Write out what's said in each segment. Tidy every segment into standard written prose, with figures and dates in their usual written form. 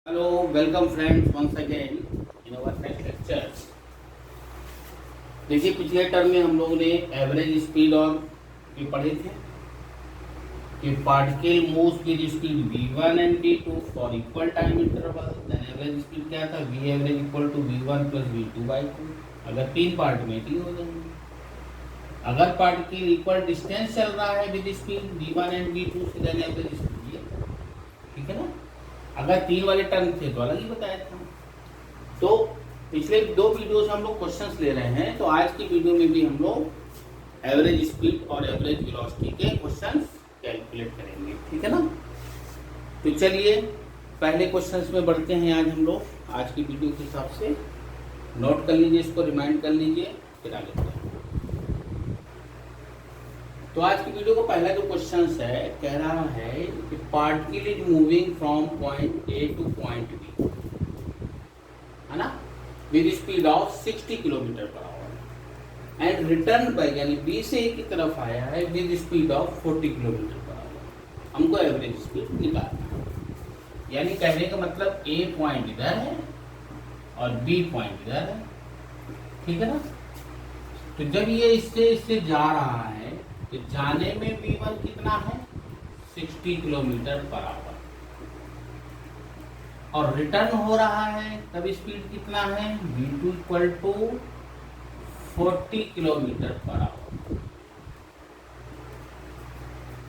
Hello, welcome friends once again in our next lecture. देखिए पिछले term में हम लोगों ने एवरेज स्पीड और ये पढ़े थे कि particle moves with speed v1 and v2 for equal time interval. Then average speed क्या था, v average equal to v1 plus v2/2। अगर तीन पार्ट में ही हो जाएंगे। अगर पार्टिकल इक्वल डिस्टेंस चल रहा है with speed v1 and v2 से, देन एवरेज स्पीड ये, ठीक है ना। अगर तीन वाले टर्म थे तो अलग ही बताया था। तो पिछले दो वीडियो से हम लोग क्वेश्चंस ले रहे हैं, तो आज की वीडियो में भी हम लोग एवरेज स्पीड और एवरेज वेलोसिटी के क्वेश्चंस कैलकुलेट करेंगे, ठीक है ना। तो चलिए पहले क्वेश्चंस में बढ़ते हैं। आज हम लोग आज की वीडियो के हिसाब से नोट कर लीजिए, इसको रिमाइंड कर लीजिए, फिर आगे बढ़ेंगे। तो आज की वीडियो का पहला जो क्वेश्चन है, कह रहा है कि particle is moving from point A to point B, है ना, with speed of 60 kilometre per hour and return by, यानी बी से ए की तरफ आया है with speed of 40 kilometre per hour. हमको एवरेज स्पीड निकालना है। यानी कहने का मतलब ए पॉइंट इधर है और बी पॉइंट इधर है, ठीक है ना। तो जब ये इससे जा रहा है तो जाने में v1 कितना है, 60 किलोमीटर पर आवर, और रिटर्न हो रहा है तब स्पीड कितना है, v2 equal to 40 kilometre per hour.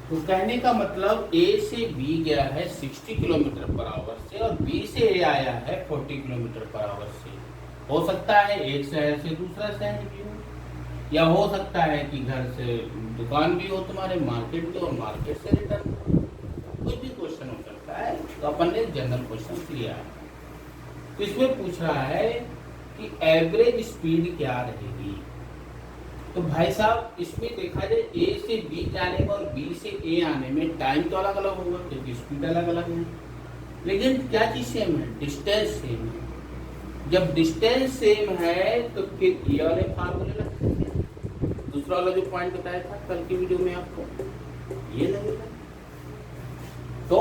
तो कहने का मतलब a से b गया है 60 किलोमीटर पर आवर से, और b से a आया है 40 किलोमीटर पर आवर से। हो सकता है एक शहर से दूसरा शहर भी हो, या हो सकता है कि घर से दुकान भी हो तुम्हारे, मार्केट भी, और मार्केट से रिटर्न, कुछ भी क्वेश्चन हो सकता है। तो अपन ने जनरल क्वेश्चन लिया है। तो इसमें पूछ रहा है कि एवरेज स्पीड क्या रहेगी। तो भाई साहब इसमें देखा जाए ए से बी जाने में और बी से ए आने में टाइम तो अलग अलग होगा, क्योंकि स्पीड अलग अलग है, लेकिन क्या चीज सेम है, डिस्टेंस सेम है। जब डिस्टेंस सेम है तो फिर ये वाले फार्मूले लगते हैं। दूसरा वाला जो पॉइंट बताया था कल की वीडियो में आपको, ये लगेगा। तो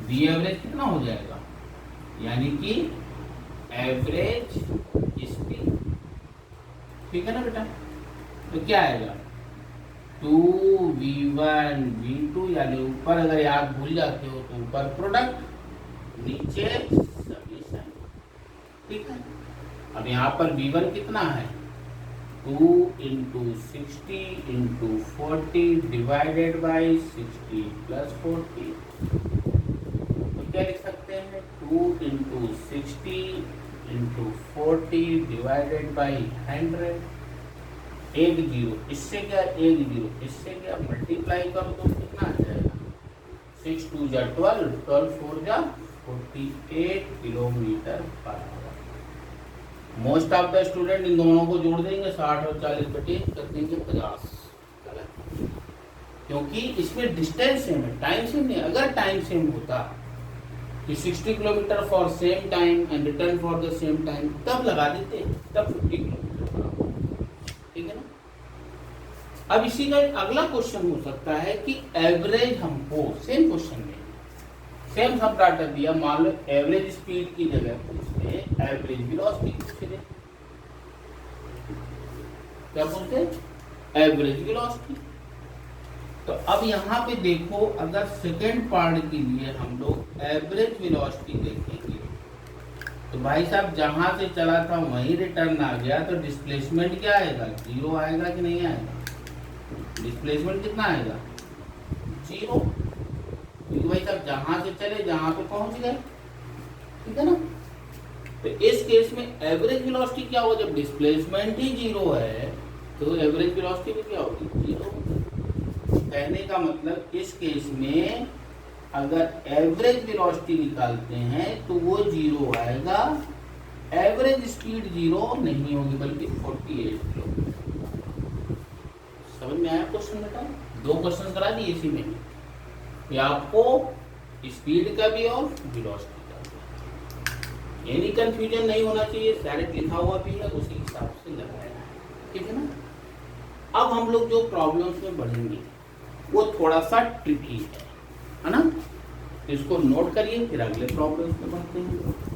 वी एवरेज कितना हो जाएगा, यानी कि एवरेज स्पीड, ठीक है ना बेटा। तो क्या आएगा, 2v1 v2, यानी ऊपर अगर याद भूल जाते हो तो ऊपर प्रोडक्ट, नीचे समेशन, ठीक है। अब यहाँ पर v1 कितना है, 2 into 60 into 40 divided by 60 plus 40। तो क्या लिख सकते हैं, 2 इंटू 60 इंटू 40 डिवाइडेड बाई 100। एक जीरो, इससे क्या एक जीरो, इससे क्या मल्टीप्लाई कर दो, कितना आ जाएगा, 6 2 जा 12, 12 4 जा 48 kilometre per our. Most of the student in दोनों को जोड़ देंगे, 60 और 40 बटे कर देंगे 50। गलत, क्योंकि इसमें डिस्टेंस सेम है, टाइम सेम नहीं। अगर टाइम सेम होता कि 60 kilometre for same time and return for the same time, तब लगा देते, तब 50 किलोमीटर, ठीक है ना। अब इसी का अगला क्वेश्चन हो सकता है कि एवरेज हमको सेम क्वेश्चन में सेम सब डाटा दिया, मान लो एवरेज स्पीड की जगह पूछते एवरेज वेलोसिटी पूछ रहे, क्या बोलते हैं, एवरेज वेलोसिटी। तो अब यहाँ पे देखो, अगर सेकेंड पार्ट के लिए हम लोग एवरेज वेलोसिटी देखेंगे, तो भाई साहब जहां से चला था वहीं रिटर्न आ गया, तो डिस्प्लेसमेंट क्या आएगा, 0 आएगा कि नहीं आएगा। डिस्प्लेसमेंट कितना आएगा, 0, क्योंकि भाई साहब जहां से चले जहां पे पहुंच गए, ठीक है ना। तो इस केस में एवरेज वेलोसिटी क्या होगा, जब डिस्प्लेसमेंट ही 0 है तो एवरेज वेलोसिटी भी क्या होगी, 0। कहने का मतलब इस केस में अगर एवरेज वेलोसिटी निकालते हैं तो वो 0 आएगा, एवरेज स्पीड 0 नहीं होगी बल्कि 48 किलोमीटर। समझ में आया क्वेश्चन बेटा। दो क्वेश्चन करा दिए इसी में, ये आपको स्पीड का भी और वेलोसिटी का भी। एनी कंफ्यूजन नहीं होना चाहिए, डायरेक्ट लिखा हुआ भी है, उसी हिसाब से लगाया है, ठीक है ना। अब हम लोग जो प्रॉब्लम्स में बढ़ेंगे वो थोड़ा सा ट्रिकी है ना। इसको नोट करिए, फिर अगले प्रॉब्लम्स में बढ़ते हैं।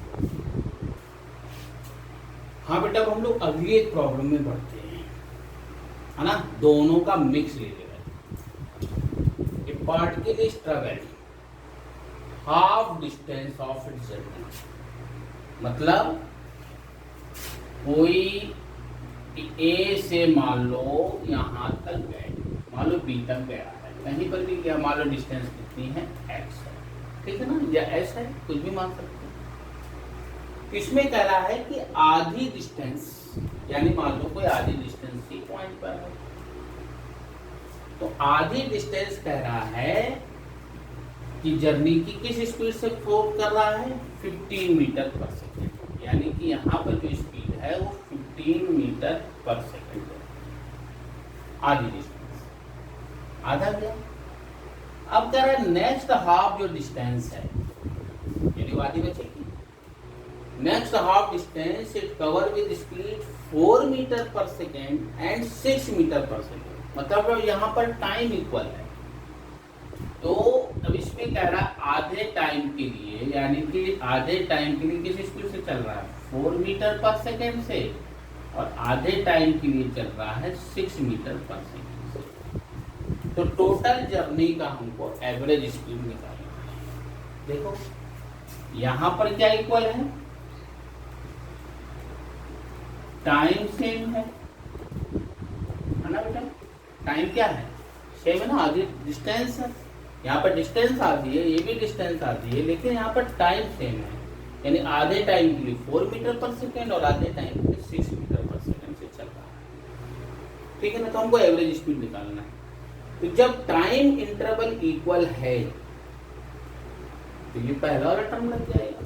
हाँ बेटा, अब हम लोग अगली एक प्रॉब्लम में बढ़ते हैं, है ना, दोनों का मिक्स ले लेगा। ए particle is travel half distance of its journey, मतलब कोई ए से मान लो यहाँ तक गए, मान लो बी तक गया है, कहीं पर भी गया, मान लो डिस्टेंस कितनी है, एक्स है, ठीक है ना, या एस है, कुछ भी मान सकते हैं। इसमें कह रहा है कि आधी डिस्टेंस, यानी मान लो कोई आधी डिस्टेंस सी पॉइंट पर है, तो आधी डिस्टेंस कह रहा है कि जर्नी की किस स्पीड से फ्लो कर रहा है, 15 मीटर पर सेकेंड, यानी कि यहाँ पर जो स्पीड है वो 15 मीटर पर सेकेंड है, आधी डिस्टेंस, आधा गया। अब कह रहा है नेक्स्ट हाफ जो डिस्टेंस है, यानी आधी बचेगी, next half distance it cover with speed 4 metre per second and 6 metre per second, मतलब यहाँ पर टाइम इक्वल है। तो अब इसमें कह रहा है आधे टाइम के लिए, यानी कि आधे टाइम के लिए किस स्पीड से चल रहा है, 4 मीटर पर सेकेंड से, और आधे टाइम के लिए चल रहा है 6 मीटर पर सेकेंड से। तो टोटल जर्नी का हमको एवरेज स्पीड निकालना है। देखो यहाँ पर क्या इक्वल है, टाइम सेम है ना बेटा, टाइम क्या है, सेम है ना, आधी डिस्टेंस है, यहाँ पर डिस्टेंस आती है, ये भी डिस्टेंस आती है, लेकिन यहाँ पर टाइम सेम है, यानी आधे टाइम के लिए 4 मीटर पर सेकेंड और आधे टाइम के लिए 6 मीटर पर सेकेंड से चल रहा है, ठीक है ना। तो हमको एवरेज स्पीड निकालना है। तो जब टाइम इंटरवल इक्वल है तो ये पहला वाला टर्म लग जाएगा,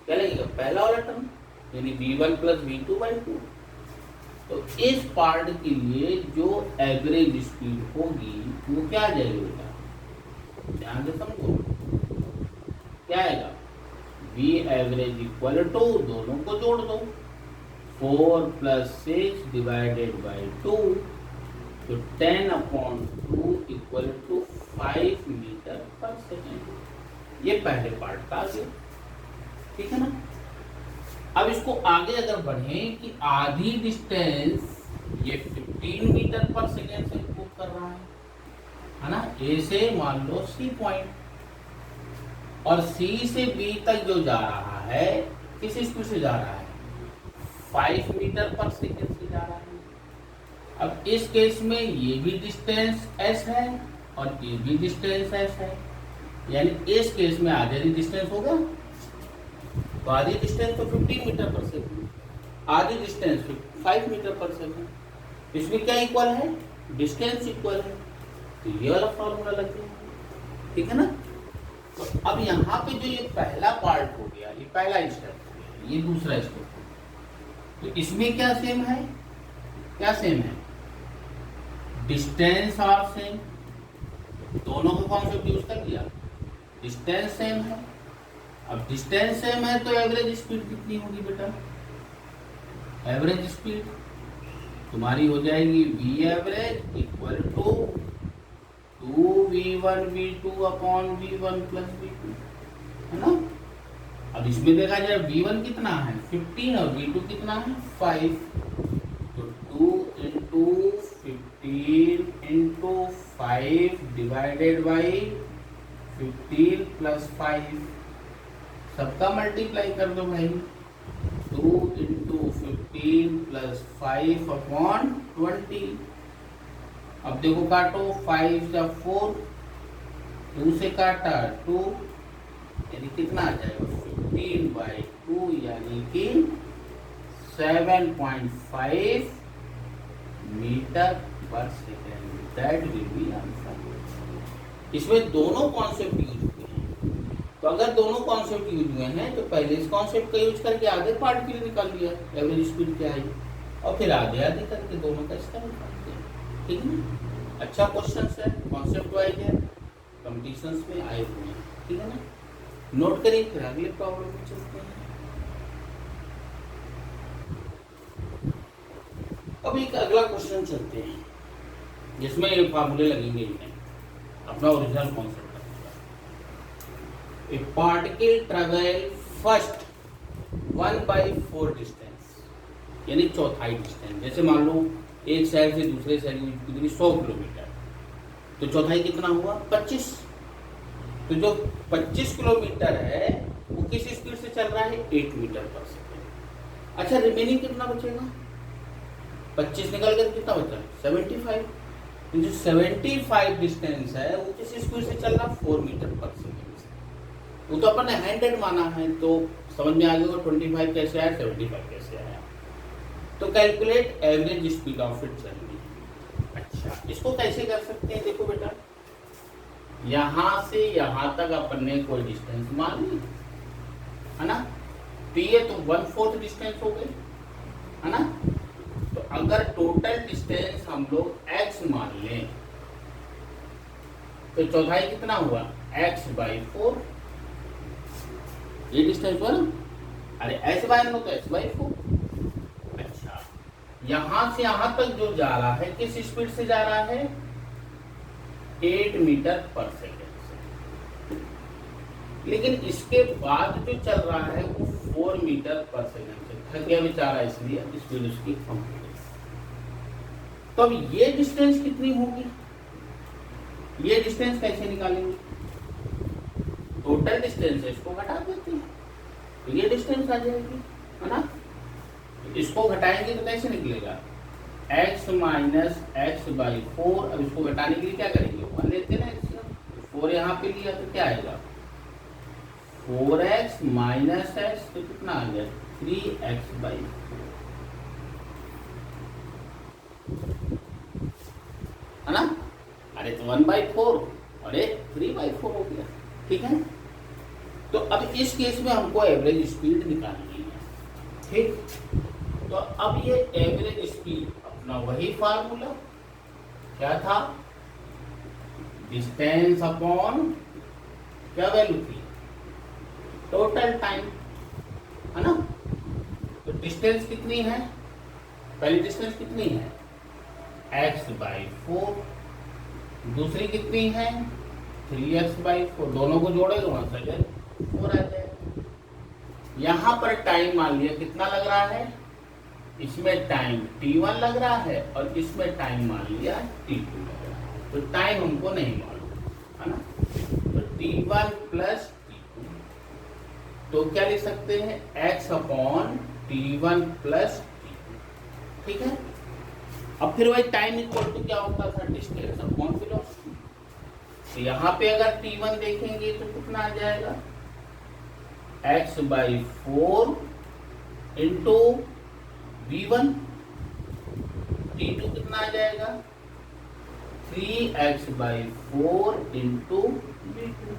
क्या लगेगा, पहला वाला टर्म, यानी v1 प्लस v2/2। तो इस पार्ट के लिए जो एवरेज स्पीड होगी वो क्या आ जाएगी बेटा, ध्यान से समझो, क्या आएगा, v एवरेज इक्वल टू, दोनों को जोड़ दो, 4 + 6 / 2, तो 10/2 equal to 5 metre per second. ये पहले पार्ट का आ गया, ठीक है ना। अब इसको आगे अगर बढ़े कि आधी डिस्टेंस ये 15 मीटर पर सेकेंड से मूव कर रहा है ना, ए से मान लो सी पॉइंट, और सी से बी तक जो जा रहा है किस स्पीड से जा रहा है, 5 मीटर पर सेकेंड से जा रहा है। अब इस केस में ये भी डिस्टेंस एस है और ये भी डिस्टेंस एस है, यानी इस केस में आधे डिस्टेंस होगा, तो आधी डिस्टेंस तो 15 मीटर पर सेकेंड, आधी डिस्टेंस 5 मीटर पर सेकेंड, इसमें क्या इक्वल है, डिस्टेंस इक्वल है, तो ये वाला फॉर्मूला लग गया, ठीक है ना। तो अब यहाँ पे जो ये पहला पार्ट हो गया, ये पहला स्टेप हो गया, ये दूसरा स्टेप हो गया, तो इसमें क्या सेम है, क्या सेम है, डिस्टेंस आर सेम, दोनों को कॉन्सेप्ट यूज कर लिया, डिस्टेंस सेम है। अब डिस्टेंस सेम है तो एवरेज स्पीड कितनी होगी बेटा, एवरेज स्पीड तुम्हारी हो जाएगी v average equal to 2v1 v2/v1 + v2, है ना। अब इसमें देखा जाए v1 कितना है 15 और v2 कितना है 5, तो 2 × 15 × 5 / 15 + 5, सबका मल्टीप्लाई कर दो भाई, 2 × 15 + 5/20। अब देखो काटो, 5 × 4, 2 से काटा 2, यानी कितना आ जाएगा 15/2, यानी कि 7.5 metre per second, that will be answer. इसमें दोनों कॉन्सेप्ट यूज हुए हैं, तो अगर दोनों कॉन्सेप्ट यूज हुए हैं तो पहले इस कॉन्सेप्ट का यूज करके आधे पार्ट के लिए निकाल लिया एवरेज स्पीड क्या है, और फिर आधे आधे करके दोनों का इसका निकाल दिया, ठीक है ना। अच्छा क्वेश्चन है, कॉन्सेप्ट वाइज है, कॉम्पिटिशन्स में आए हुए हैं, ठीक है ना। नोट करिए, फिर अगले प्रॉब्लम में चलते हैं। अब एक अगला क्वेश्चन चलते हैं जिसमें ये फार्मूले लगेंगे ही नहीं, अपना original concept. A particle travel first 1/4 distance, यानी चौथाई डिस्टेंस। जैसे मान लो एक शहर से दूसरे शहर की दूरी 100 किलोमीटर, तो चौथाई कितना हुआ 25। तो जो 25 किलोमीटर है वो किस स्पीड से चल रहा है 8 मीटर पर सेकेंड। अच्छा, रिमेनिंग कितना बचेगा, 25 निकल कर कितना बचा 75। तो जो 75 डिस्टेंस है वो किस स्पीड से चल रहा 4 मीटर पर सेकेंड से। वो तो अपन ने 100 माना है, तो समझ में आ गया 25 कैसे आया 75 कैसे आया। तो calculate average speed of it journey. अच्छा, इसको कैसे कर सकते हैं, देखो बेटा, यहां से यहां तक अपन ने कोई डिस्टेंस मान ली है ना, तो ये तो 1/4 डिस्टेंस हो गई है ना। तो अगर टोटल डिस्टेंस हम लोग x मान लें तो चौथाई कितना हुआ x/4, ये डिस्टेंस हुआ ना। अरे s/9 तो x/4। अच्छा, यहां से यहां तक जो जा रहा है किस स्पीड से जा रहा है 8 मीटर पर सेकेंड से, लेकिन इसके बाद जो चल रहा है वो 4 मीटर पर सेकेंड से। थक गया बेचारा इसलिए स्पीड उसकी कम हो गई। तो अब ये डिस्टेंस कितनी होगी, ये डिस्टेंस कैसे निकालेंगे, टोटल डिस्टेंस है इसको घटा देते हैं तो ये डिस्टेंस आ जाएगी है ना। इसको घटाएंगे तो कैसे निकलेगा x माइनस x/4। अब इसको घटाने के लिए क्या करेंगे 1 लेते हैं ना, 4 यहाँ पे लिया तो क्या आएगा 4x माइनस x, तो कितना आ गया 3x/4 है ना। अरे तो 1/4 और एक 3/4 हो गया, ठीक है। तो अब इस केस में हमको एवरेज स्पीड निकालनी है, ठीक। तो अब ये एवरेज स्पीड अपना वही फार्मूला क्या था, डिस्टेंस अपॉन क्या वैल्यू थी टोटल टाइम है ना। तो डिस्टेंस कितनी है, पहली डिस्टेंस कितनी है x/4, दूसरी कितनी है 3x/4, दोनों को जोड़े तो आंसर 4 आ जाएगा। यहां पर टाइम मान लिया कितना लग रहा है, इसमें टाइम t1 लग रहा है और इसमें टाइम मान लिया t2 लग रहा है। तो टाइम हमको नहीं मालूम है ना, तो t1 प्लस t2, तो क्या लिख सकते हैं x/t1 प्लस t2, ठीक है। अब फिर वही टाइम इक्वल टू क्या होता था डिस्टेंस अपॉन वेलोसिटी। तो यहाँ पे अगर t1 देखेंगे तो कितना आ जाएगा x/4 इंटू v1, t2 कितना आ जाएगा 3x/4 इंटू v2।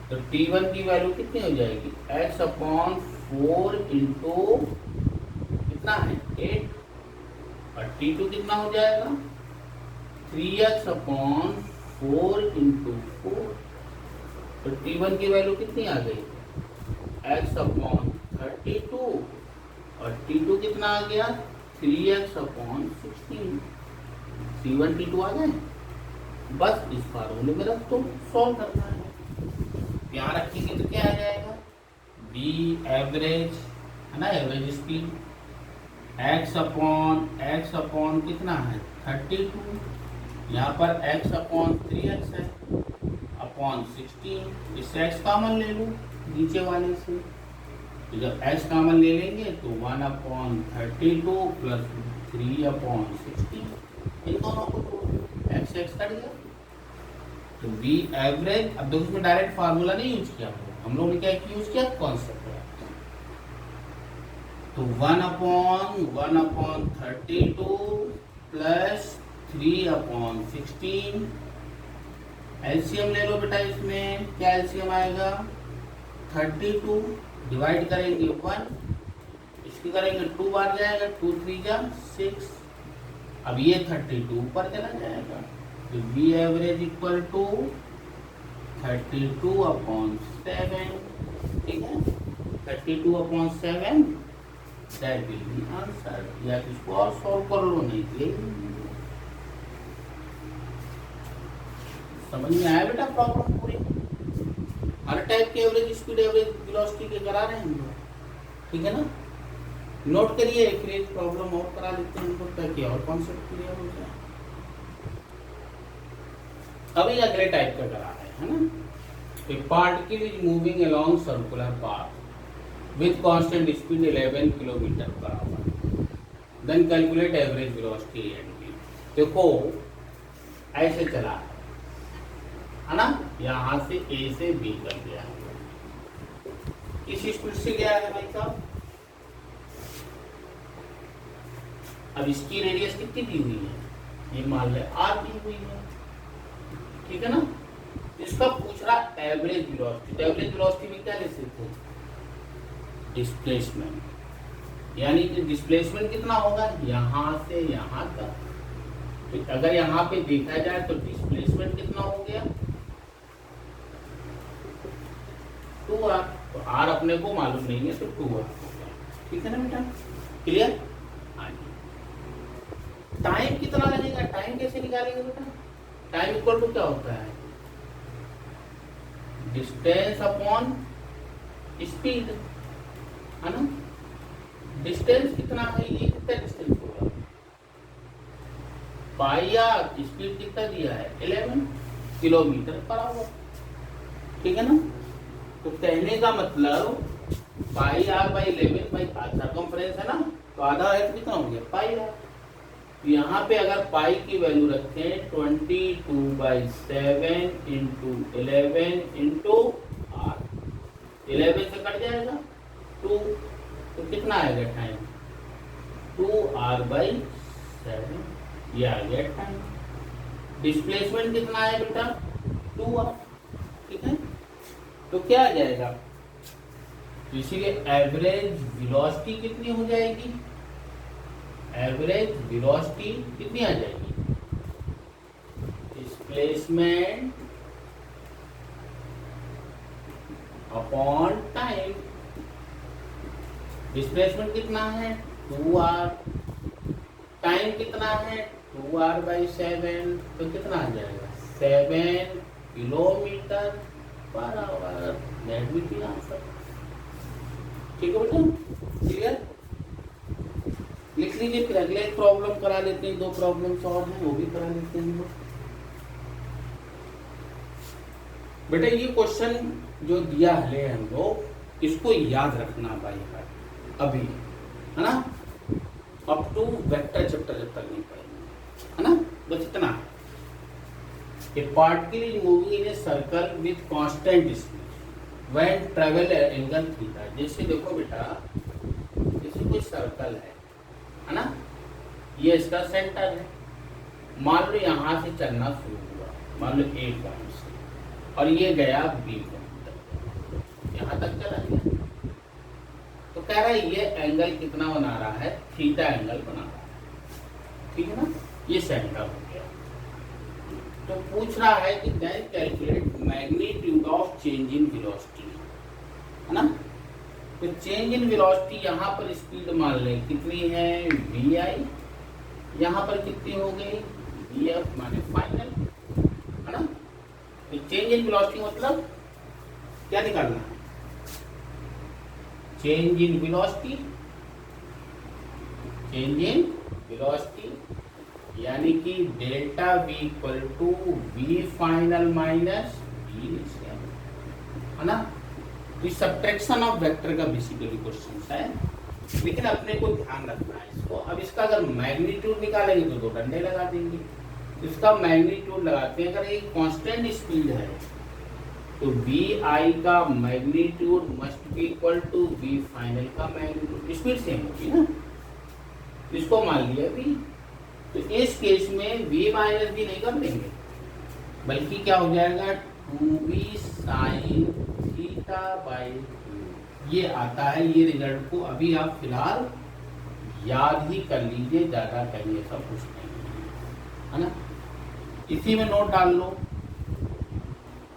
तो t1 की वैल्यू कितनी हो जाएगी x/4 इंटू कितना है 8, और t2 कितना हो जाएगा 3x/4 इंटू 4। तो t1 की वैल्यू कितनी आ गई x/32 और t2 कितना आ गया 3x/16। c1 t2 आ गए, बस इस फार्मूले में रख दो, सॉल्व करना है। यहाँ रखेंगे तो क्या आ जाएगा b एवरेज है ना, एवरेज स्पीड x/x कितना है 32, यहाँ पर x/3x है अपॉन 16, इससे x कॉमन ले लो नीचे वाले से, तो जब x कॉमन ले लेंगे तो 1/32 प्लस 3/16, इन दोनों को तो x कट गया। तो v एवरेज, अब देखो इसमें डायरेक्ट फार्मूला नहीं यूज किया हम लोग ने, क्या यूज किया कॉन्सेप्ट। तो 1/32 प्लस 3/16, एलसीएम ले लो बेटा, इसमें क्या एलसीएम आएगा 32, डिवाइड करेंगे 1, इसकी करेंगे 2 बार जाएगा, 2 3 जा 6। अब ये 32 ऊपर चला जाएगा, तो बी एवरेज इक्वल टू 32/7, ठीक है 32/7, दैट विल बी आंसर। या इसको और सॉल्व कर लो, नहीं तो समझ में आया बेटा प्रॉब्लम पूरी। हर टाइप के एवरेज स्पीड एवरेज वेलोसिटी के करा रहे हैं हम लोग। ठीक है ना। नोट करिए, फिर एक प्रॉब्लम और करा लेते हैं हम लोग ताकि और कॉन्सेप्ट क्लियर हो जाए। अभी अगले टाइप का करा है ना। A particle is moving along circular path with constant speed 11 kilometre per hour, then calculate average velocity and v। देखो ऐसे चला है ना, यहां से ए से बी कर गया, इस स्पीड से गया है भाई साहब। अब इसकी रेडियस कितनी दी हुई है, ये मान ले आर दी हुई है, ठीक है ना। इसका पूछ रहा एवरेज वेलोसिटी। एवरेज वेलोसिटी में क्या ले सकते हैं, डिस्प्लेसमेंट, यानी कि डिस्प्लेसमेंट कितना होगा यहां से यहां तक। तो अगर यहां पे देखा जाए तो डिस्प्लेसमेंट कितना हो गया 2r, तो r अपने को मालूम नहीं है तो 2r हो गया, ठीक है ना बेटा, क्लियर। टाइम कितना लगेगा, टाइम कैसे निकालेंगे बेटा, टाइम इक्वल टू क्या होता है, डिस्टेंस अपॉन स्पीड, है ना। डिस्टेंस कितना है, ये कितना डिस्टेंस होगा, पाई आर, स्पीड कितना दिया है 11 किलोमीटर पर आवर, ठीक है ना। तो कहने का मतलब पाई आर बाई 11 बाई सर्कमफ्रेंस है ना, तो आधा है तो कितना हो गया पाई आर। तो यहाँ पे अगर पाई की वैल्यू रखें 22/7 इंटू 11 इंटू आर, 11 से कट जाएगा 2, तो कितना आएगा टाइम 2r/7, ये आ गया टाइम। डिस्प्लेसमेंट कितना है बेटा 2r, ठीक है। तो क्या आ जाएगा, इसीलिए एवरेज वेलोसिटी कितनी हो जाएगी, एवरेज वेलोसिटी कितनी आ जाएगी, डिस्प्लेसमेंट अपॉन टाइम। डिस्प्लेसमेंट कितना है 2r, टाइम कितना है 2r/7, तो कितना आ जाएगा 7 kilometre per our, that will be answer, ठीक है बेटा, क्लियर। लिख लीजिए, फिर अगले प्रॉब्लम करा लेते हैं, 2 प्रॉब्लम्स और हैं वो भी करा लेते हैं हम लोग। बेटा ये क्वेश्चन जो दिया है हम लोग इसको याद रखना भाई अभी, है ना, अप टू वेक्टर चैप्टर जब तक नहीं पढ़ेंगे, है ना, बस इतना। ए particle is moving in a circle with constant speed when travel angle theta. जैसे देखो बेटा, जैसे कोई सर्कल है ना, ये इसका सेंटर है, मान लो यहाँ से चलना शुरू हुआ, मान लो A पॉइंट से, और ये गया B पॉइंट तक, यहाँ तक चला गया। तो कह रहा है ये एंगल कितना बना रहा है, थीटा एंगल बना रहा है, ठीक है ना, ये सेंटर हो गया। तो पूछ रहा है कि then calculate magnitude of change in velocity, है ना। तो चेंज इन वेलोसिटी यहाँ पर स्पीड मान लें कितनी है vi, यहाँ पर कितनी हो गई vf माने फाइनल, है ना। तो चेंज इन वेलोसिटी मतलब क्या निकालना है, change in velocity, change in velocity यानी कि delta v equal to v final minus v initial, है ना। तो सब्ट्रैक्शन ऑफ वेक्टर का बेसिकली क्वेश्चन है, लेकिन अपने को ध्यान रखना है इसको। अब इसका अगर मैग्नीट्यूड निकालेंगे तो 2 डंडे लगा देंगे। इसका मैग्नीट्यूड लगाते हैं, अगर एक कांस्टेंट स्पीड है तो vi का magnitude must be equal to v final का मैग्नीट्यूड, स्पीड सेम होगी ना, इसको मान लिया v। तो इस केस में v माइनस v नहीं कर देंगे, बल्कि क्या हो जाएगा 2v साइन थीटा बाई 2, ये आता है। ये रिजल्ट को अभी आप फिलहाल याद ही कर लीजिए, ज्यादा करिए सब कुछ नहीं, है ना। इसी में नोट डाल लो,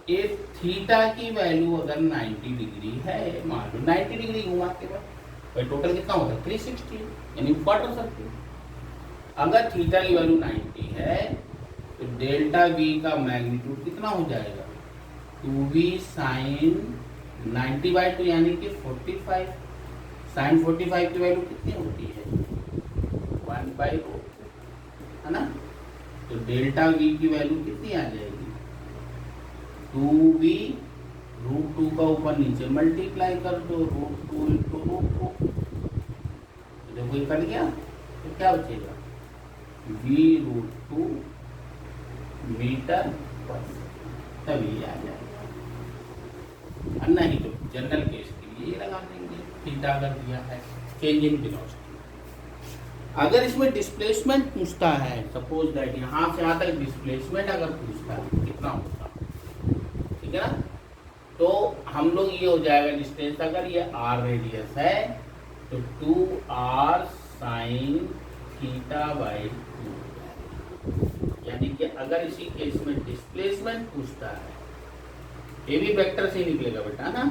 एक थीटा की वैल्यू अगर 90 डिग्री है, मान लो 90 डिग्री घुमा के बाद टोटल कितना होता है 360, यानी क्वार्टर सर्किल। अगर थीटा की वैल्यू 90 है तो डेल्टा v का मैग्नीट्यूड कितना हो जाएगा 2v साइन 90/2 यानी कि 45 साइन 45 की वैल्यू कितनी होती है 1/√2 है ना। तो डेल्टा वी की वैल्यू कितनी आ जाएगी 2v√2 का ऊपर नीचे मल्टीप्लाई कर दो √2 × √2। देखो ये कट गया तो क्या बचेगा v√2 मीटर पर तभी आ जाएगा। नहीं तो जनरल केस के लिए ये लगा देंगे थीटा अगर दिया है चेंज इन वेलोसिटी। अगर इसमें डिस्प्लेसमेंट पूछता है सपोज दैट यहाँ से यहाँ तक डिस्प्लेसमेंट अगर पूछता है कितना होगा ठीक है ना, तो हम लोग ये हो जाएगा डिस्टेंस अगर ये r रेडियस है तो 2r sin θ/2 यानी कि अगर इसी केस में डिस्प्लेसमेंट पूछता है ये भी वेक्टर से ही निकलेगा बेटा ना,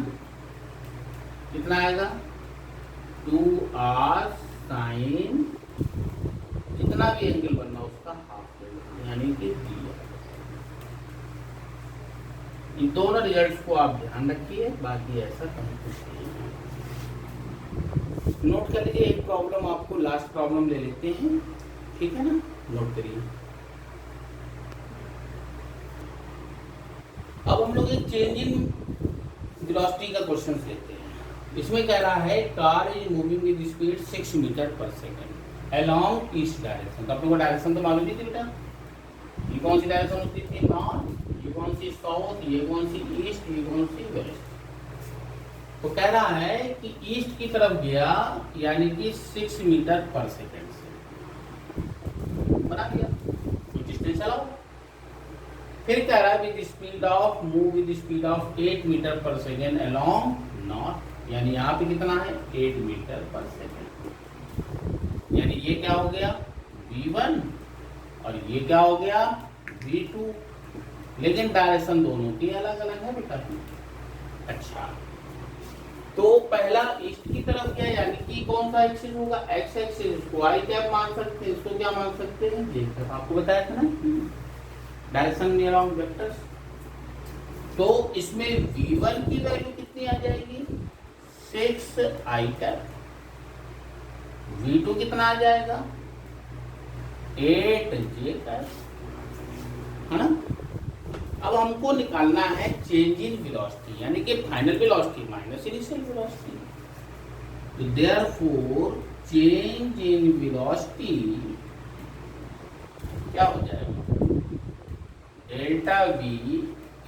कितना आएगा 2r sin जितना भी एंगल बनना उसका हाफ यानी कि इन दोनों रिजल्ट्स को आप ध्यान रखिए, बाकी ऐसा कहीं कुछ नहीं है। नोट कर लीजिए एक प्रॉब्लम आपको लास्ट प्रॉब्लम ले लेते हैं ठीक है ना, नोट करिए। अब हम लोग एक चेंज इन वेलोसिटी का क्वेश्चन लेते हैं। इसमें कह रहा है car is moving with speed 6 metre per second along east direction. तो अपने को डायरेक्शन तो मालूम नहीं थी बेटा, ये कौन सी डायरेक्शन होती थी नॉर्थ, ये कौन सी साउथ, ये कौन सी ईस्ट, ये कौन सी वेस्ट। तो कह रहा है कि ईस्ट की तरफ गया यानी कि 6 मीटर पर सेकंड से बना दिया तो डिस्टेंस चलाओ। फिर कह रहा है with speed of move with speed of 8 metre per second along north, यानी यहाँ पे कितना है 8 मीटर पर सेकंड, यानी ये क्या हो गया v1 और ये क्या हो गया v2, लेकिन डायरेक्शन दोनों की अलग अलग है बेटा। अच्छा तो पहला ईस्ट की तरफ गया यानी कि कौन सा एक्सिस होगा एक्स एक्सिस, इसको आई कैप मान सकते हैं, इसको क्या मान सकते हैं जे कैप, आपको बताया था ना डायरेक्शन नियर अराउंड वेक्टर्स। तो इसमें v1 की वैल्यू कितनी आ जाएगी 6 आई कैप, v2 कितना आ जाएगा 8 जे कैप है ना। अब हमको निकालना है चेंज इन वेलोसिटी यानी कि final velocity minus initial velocity. तो देयरफॉर चेंज इन वेलोसिटी क्या हो जाएगा delta v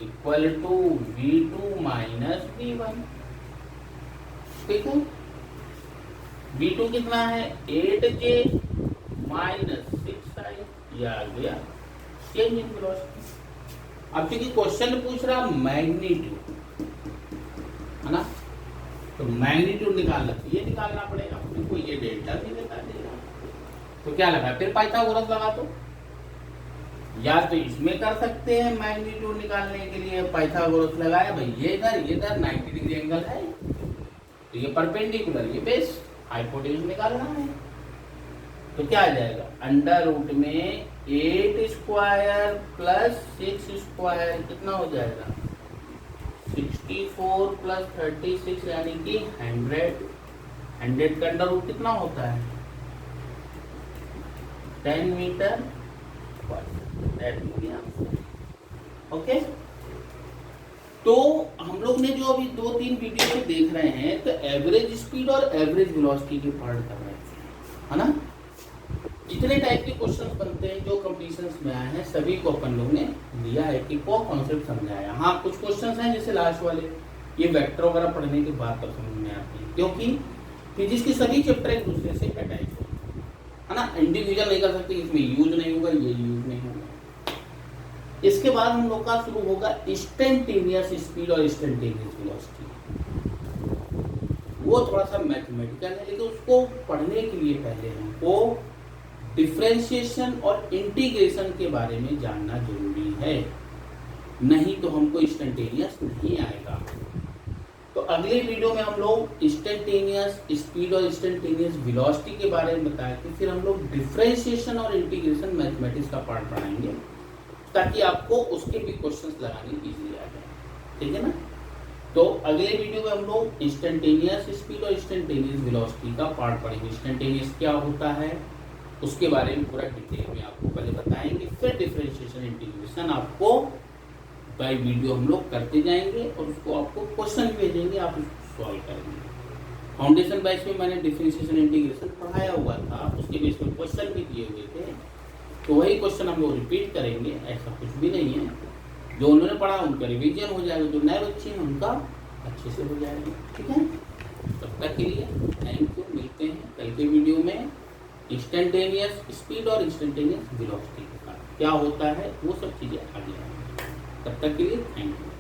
equal to v2 minus v1। ठीक है, v2 कितना है 8j माइनस 6i, ये आ गया चेंज इन वेलोसिटी। अब क्योंकि क्वेश्चन पूछ रहा मैग्नीट्यूड है ना, तो मैग्नीट्यूड निकालना ये निकालना पड़ेगा अपने को, ये डेल्टा भी बता देगा। तो क्या लगा फिर पाइथागोरस लगा दो, या तो इसमें कर सकते हैं मैग्नीट्यूड निकालने के लिए पाइथागोरस लगाया भाई ये इधर 90 डिग्री एंगल है तो ये परपेंडिकुलर ये बेस हाइपोटेन्यूज निकालना है। तो क्या आ जाएगा अंडर रूट में 8 स्क्वायर प्लस 6 स्क्वायर कितना हो जाएगा 64 प्लस 36 यानी कि 100 का अंडर रूट कितना होता है 10 मीटर पर। ओके, तो हम लोग ने जो अभी 2-3 वीडियो में देख रहे हैं तो एवरेज स्पीड और एवरेज वेलोसिटी के पढ़ कर रहे थे है ना। जितने टाइप के क्वेश्चंस बनते हैं जो कंपटीशंस में आए हैं सभी को अपन लोग ने लिया है कि को कॉन्सेप्ट समझाया। हाँ कुछ क्वेश्चंस हैं जैसे लास्ट वाले ये वेक्टर वगैरह पढ़ने के बाद तब समझ में आते हैं, क्योंकि फिजिक्स के सभी चैप्टर एक दूसरे से अटैच है ना, इंडिविजुअल नहीं कर सकते, इसमें यूज नहीं होगा ये यूज नहीं होगा। इसके बाद हम लोग का शुरू होगा इंस्टेंटेनियस स्पीड और इंस्टेंटेनियस वेलोसिटी। वो थोड़ा सा मैथमेटिकल है लेकिन उसको पढ़ने के लिए पहले हमको डिफरेंशिएशन और इंटीग्रेशन के बारे में जानना जरूरी है, नहीं तो हमको इंस्टेंटेनियस नहीं आएगा। तो अगले वीडियो में हम लोग इंस्टेंटेनियस स्पीड और इंस्टेंटेनियस वेलोसिटी के बारे में बताए थे, फिर हम लोग डिफरेंशिएशन और इंटीग्रेशन मैथमेटिक्स का पार्ट पढ़ाएंगे ताकि आपको उसके भी क्वेश्चंस लगाने इजीली आ जाए। ठीक है ना। तो अगले वीडियो में हम लोग इंस्टेंटेनियस स्पीड और इंस्टेंटेनियस वेलोसिटी का पार्ट पढ़ेंगे। इंस्टेंटेनियस क्या होता है उसके बारे में पूरा डिटेल में आपको पहले बताएंगे, फिर डिफरेंशिएशन इंटीग्रेशन आपको बाय वीडियो हम लोग करते जाएंगे और उसको आपको क्वेश्चन भेजेंगे, आप उसको सॉल्व करेंगे। फाउंडेशन बैच में मैंने डिफरेंशिएशन इंटीग्रेशन पढ़ाया हुआ था, उसके बेस में क्वेश्चन भी दिए हुए थे, तो वही क्वेश्चन हम लोग रिपीट करेंगे, ऐसा कुछ भी नहीं है। जो उन्होंने पढ़ा उनका रिवीजन हो जाएगा, जो नए बच्चे हैं उनका अच्छे से हो जाएगा। ठीक है, तब तक के लिए थैंक यू। मिलते हैं कल के वीडियो में इंस्टेंटेनियस स्पीड और इंस्टेंटेनियस वेलोसिटी का क्या होता है वो सब चीज़ें आगे आएंगी। तब तक के लिए थैंक यू।